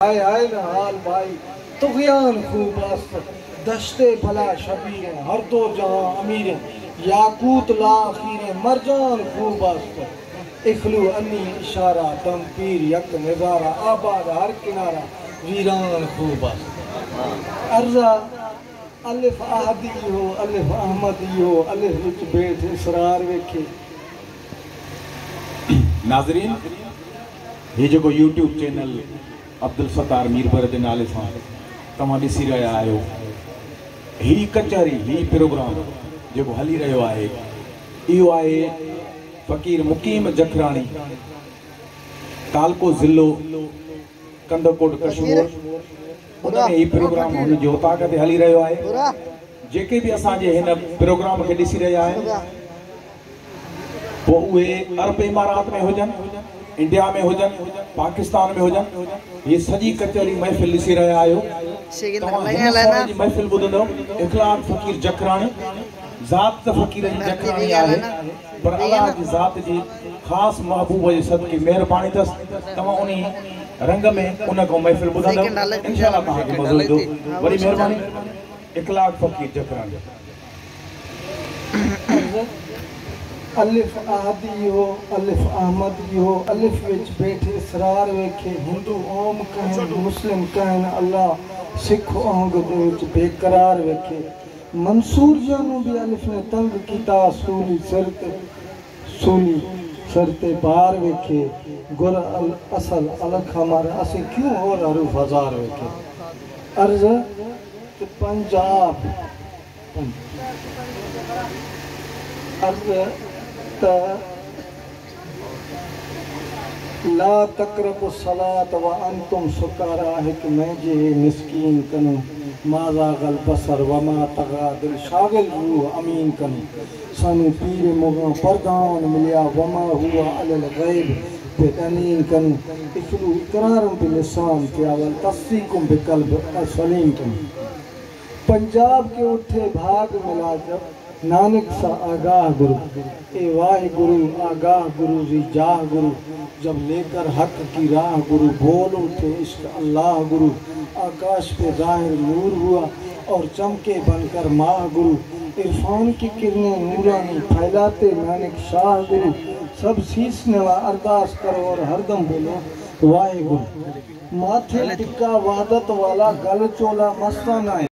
आए आए न हाल भाई तुग़यान खूब अस्त दश्ते भला शबीर हर दो जहां अमीर याकूत ला आखिर मरजान खूब अस्त इखलू अन्नी इशारा दम पीर यक नजारा आबाद हर किनारा वीरान खूब अस्त अर्जा अलिफ आहदी हो अलिफ अहमदी हो अलिफ विच बेठ इसरार वेखे। नाज़रीन ये जो यूट्यूब चैनल अब्दुल सत्तार मीरबर के नाले से तव्हां ॾिसी रहा आहियो, ही कचहरी ही प्रोग्राम जो हली रहियो आहे इहो आहे फ़कीर मुकीम जखराणी तालको ज़िलो कंदकोट कश्मीर उनमें ही प्रोग्राम हुन जो ताक़त ते हली रहियो आहे। जेके भी असांजे हिन प्रोग्राम के ॾिसी रहिया आहिनि पोइ उहे अरब इमारात में हुजनि, इंडिया में हुजनि, पाकिस्तान में हुजनि, ये सजी कचहरी महफ़िल ॾिसी रहिया आहियो। महफ़िल ॿुधंदो इख़लाक़ फ़कीर जखराणी ज़ात त फ़कीर जी जखराणी आहे पर अल्लाह जी ज़ात जी ख़ासि महबूब जे सदके महिरबानी अथसि। तव्हां उन रंग में उन को महफ़िल ॿुधंदव इंशाअल्लाह तव्हांखे मज़ो ईंदो। वरी महिरबानी इख़लाक़ फ़कीर जखराणी। अलिफ आहदी हो अलिफ अहमदी हो अलिफ विच बैठे इसरार वेखे हिंदू ओम कहन मुस्लिम कहन अल्लाह सिख ओंग विच बेकरार वेखे मंसूर जानू भी अलिफ ने तंग कीता सूली सरते बार वेखे गुर असल अलख हमारे असे क्यों और अरूफ हजार वेखे। अर्ज पंजाब अर्ज ला तक़रबु सलात व अंतुम सुकारा हिक महजे मिस्कीन कनु माज़ा गल बसर व मा तगा दिल शागिल रूह अमीन कनु सानू पीर मुगा परदान मिलिया व मा हुआ अलल गैब बेदनीन कनु इखलू इकरारम बिलिसान फियावल तस्दीकुम बिक़ल्ब सलीम कनु। पंजाब के उठे भाग मिला जब नानक सा आगाह गुरु ए वाहे गुरु आगाह गुरु जी जाह गुरु जब लेकर हक की राह गुरु बोल उठे इश्क अल्लाह गुरु आकाश पे जाहिर नूर हुआ और चमके बनकर माह गुरु इरफान की किरणें नूरानी फैलाते नानक शाह गुरु सब शीश नवा अरदास करो और हरदम बोलो वाहे गुरु माथे टिक्का वादत वाला गल चोला मस्ताना है।